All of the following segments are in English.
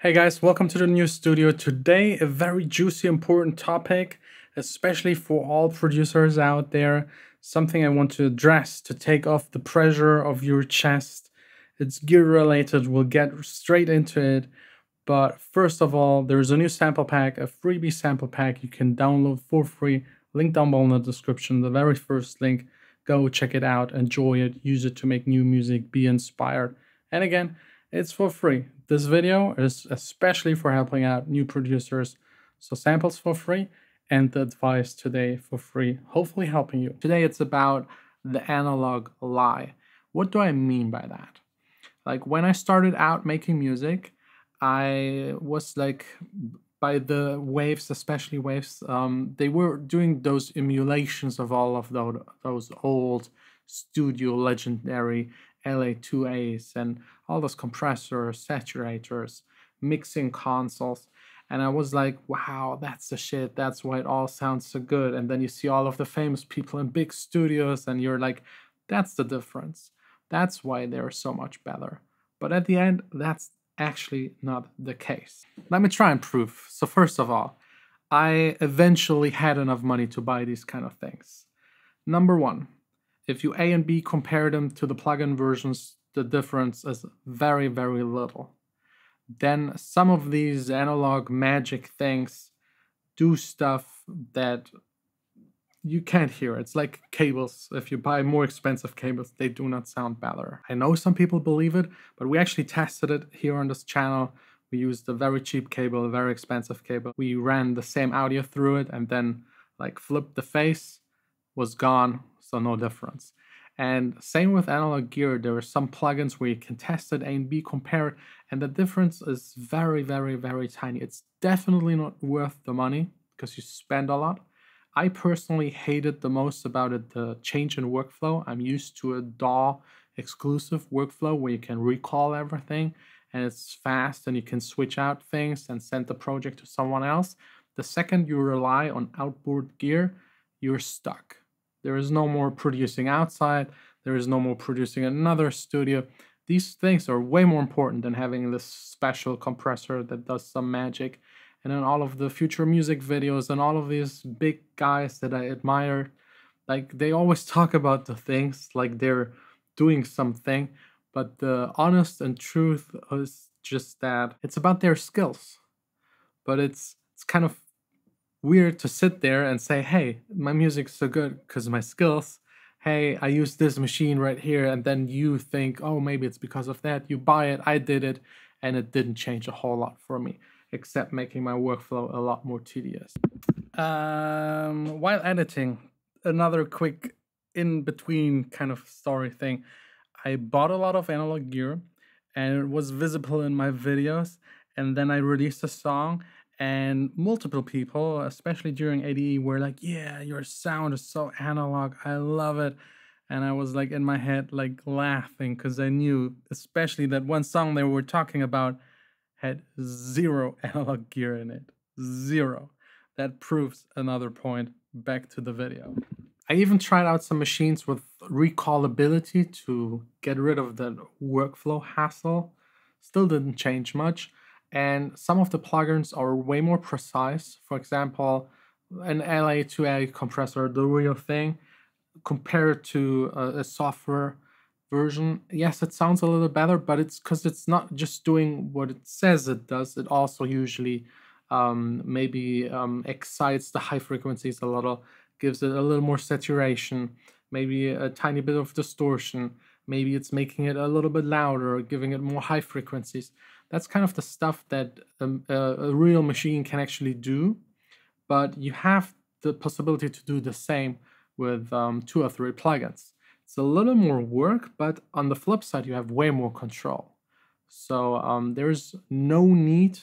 Hey guys, welcome to the new studio. Today, a very juicy, important topic, especially for all producers out there. Something I want to address to take off the pressure of your chest. It's gear related, we'll get straight into it. But first of all, there's a new sample pack, a freebie sample pack you can download for free. Link down below in the description, the very first link. Go check it out, enjoy it, use it to make new music, be inspired. And again, it's for free. This video is especially for helping out new producers. So samples for free and the advice today for free, hopefully helping you. Today it's about the analog lie. What do I mean by that? Like when I started out making music, I was like, by the waves, especially waves, they were doing those emulations of all of those old studio legendary LA2As and all those compressors, saturators, mixing consoles. And I was like, wow, that's the shit. That's why it all sounds so good. And then you see all of the famous people in big studios and you're like, that's the difference. That's why they're so much better. But at the end, that's actually not the case. Let me try and prove. So first of all, I eventually had enough money to buy these kind of things. Number one, if you A and B compare them to the plugin versions, the difference is very, very little. Then some of these analog magic things do stuff that you can't hear. It's like cables. If you buy more expensive cables, they do not sound better. I know some people believe it, but we actually tested it here on this channel. We used a very cheap cable, a very expensive cable. We ran the same audio through it and then like flipped the face, was gone, so no difference. And same with analog gear, there are some plugins where you can test it A and B, compare it, and the difference is very, very, very tiny. It's definitely not worth the money because you spend a lot. I personally hated the most about it the change in workflow. I'm used to a DAW exclusive workflow where you can recall everything and it's fast and you can switch out things and send the project to someone else. The second you rely on outboard gear, you're stuck. There is no more producing outside. There is no more producing in another studio. These things are way more important than having this special compressor that does some magic. And in all of the future music videos and all of these big guys that I admire, like they always talk about the things like they're doing something, but the honest and truth is just that it's about their skills. But it's kind of weird to sit there and say, hey, my music's so good because of my skills. Hey, I use this machine right here, and then you think, oh, maybe it's because of that. You buy it, I did it, and it didn't change a whole lot for me, except making my workflow a lot more tedious. While editing, another quick in-between kind of story thing. I bought a lot of analog gear, and it was visible in my videos, and then I released a song, and multiple people, especially during ADE, were like, yeah, your sound is so analog, I love it. And I was like in my head, like laughing, because I knew, especially that one song they were talking about had zero analog gear in it. Zero. That proves another point. Back to the video. I even tried out some machines with recallability to get rid of the workflow hassle. Still didn't change much. And some of the plugins are way more precise. For example, an LA2A compressor, the real thing, compared to a software version. Yes, it sounds a little better, but it's because it's not just doing what it says it does. It also usually maybe excites the high frequencies a little, gives it a little more saturation, maybe a tiny bit of distortion. Maybe it's making it a little bit louder or giving it more high frequencies. That's kind of the stuff that a real machine can actually do, but you have the possibility to do the same with 2 or 3 plugins. It's a little more work, but on the flip side, you have way more control. So there's no need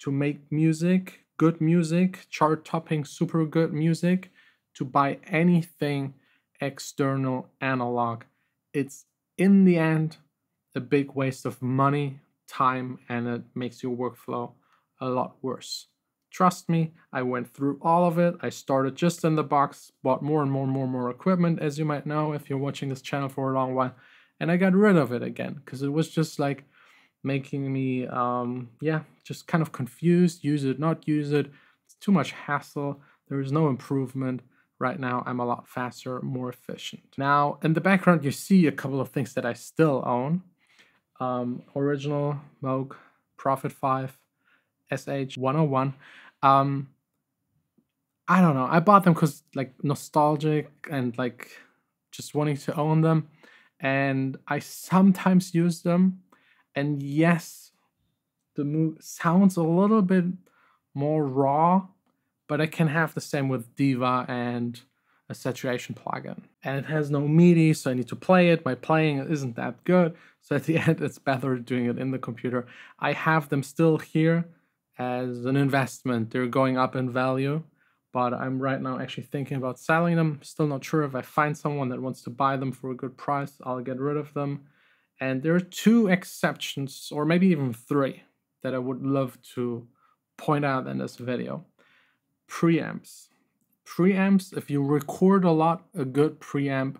to make music, good music, chart-topping, super good music, to buy anything external analog. It's, in the end, a big waste of money, time, and it makes your workflow a lot worse. Trust me, I went through all of it. I started just in the box, bought more and more equipment, as you might know if you're watching this channel for a long while, and I got rid of it again because it was just like making me, yeah, just kind of confused. Use it, not use it. It's too much hassle. There is no improvement. Right now, I'm a lot faster, more efficient. Now, in the background, you see a couple of things that I still own. Original Moog Prophet 5 SH101. Um, I don't know. I bought them because like nostalgic and like just wanting to own them. And I sometimes use them. And yes, the Moog sounds a little bit more raw, but I can have the same with Diva and a saturation plugin. And it has no MIDI, so I need to play it. My playing isn't that good, so at the end it's better doing it in the computer. I have them still here as an investment. They're going up in value, but I'm right now actually thinking about selling them. Still not sure if I find someone that wants to buy them for a good price, I'll get rid of them. And there are two exceptions, or maybe even three, that I would love to point out in this video. Preamps. Preamps, if you record a lot, a good preamp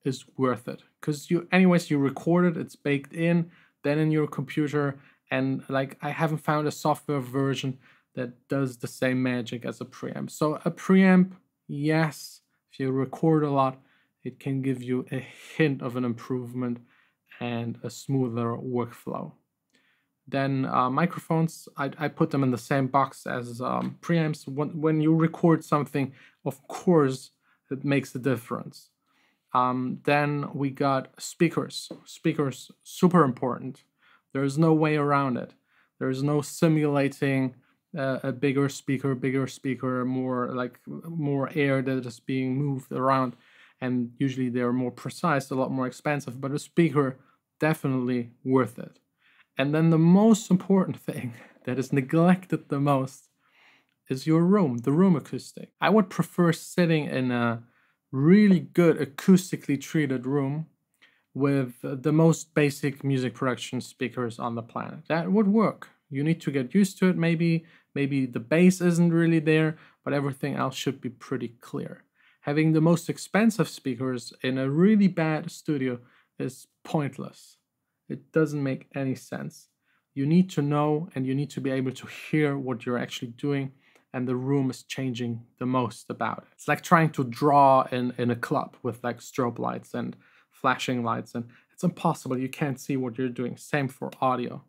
is worth it. Because you record it, it's baked in, then in your computer, and like I haven't found a software version that does the same magic as a preamp. So a preamp, yes, if you record a lot, it can give you a hint of an improvement and a smoother workflow. Then microphones, I put them in the same box as preamps. When you record something, of course, it makes a difference. Then we got speakers. Speakers, super important. There's no way around it. There's no simulating a bigger speaker, more air that is being moved around. And usually they're more precise, a lot more expensive, but a speaker, definitely worth it. And then the most important thing that is neglected the most is your room, the room acoustic. I would prefer sitting in a really good acoustically treated room with the most basic music production speakers on the planet. That would work. You need to get used to it. Maybe the bass isn't really there, but everything else should be pretty clear. Having the most expensive speakers in a really bad studio is pointless. It doesn't make any sense. You need to know and you need to be able to hear what you're actually doing, and the room is changing the most about it. It's like trying to draw in a club with like strobe lights and flashing lights, and it's impossible. You can't see what you're doing. Same for audio.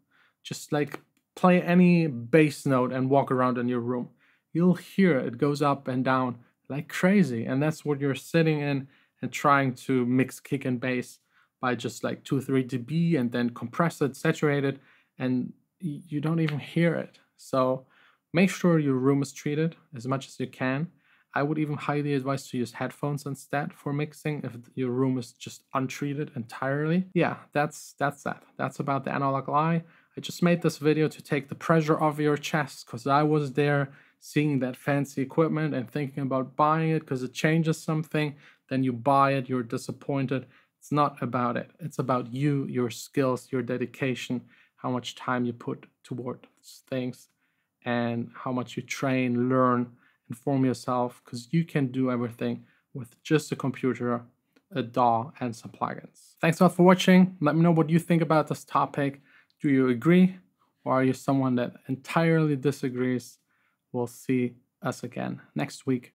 Just like play any bass note and walk around in your room. You'll hear it goes up and down like crazy, and that's what you're sitting in and trying to mix kick and bass by just like 2-3 dB and then compress it, saturate it, and you don't even hear it. So make sure your room is treated as much as you can. I would even highly advise to use headphones instead for mixing if your room is just untreated entirely. Yeah, that's that. That's about the Analog Eye. I just made this video to take the pressure off your chest because I was there seeing that fancy equipment and thinking about buying it because it changes something. Then you buy it, you're disappointed. It's not about it. It's about you, your skills, your dedication, how much time you put towards things, and how much you train, learn, inform yourself, because you can do everything with just a computer, a DAW, and some plugins. Thanks a lot for watching. Let me know what you think about this topic. Do you agree, or are you someone that entirely disagrees? We'll see us again next week.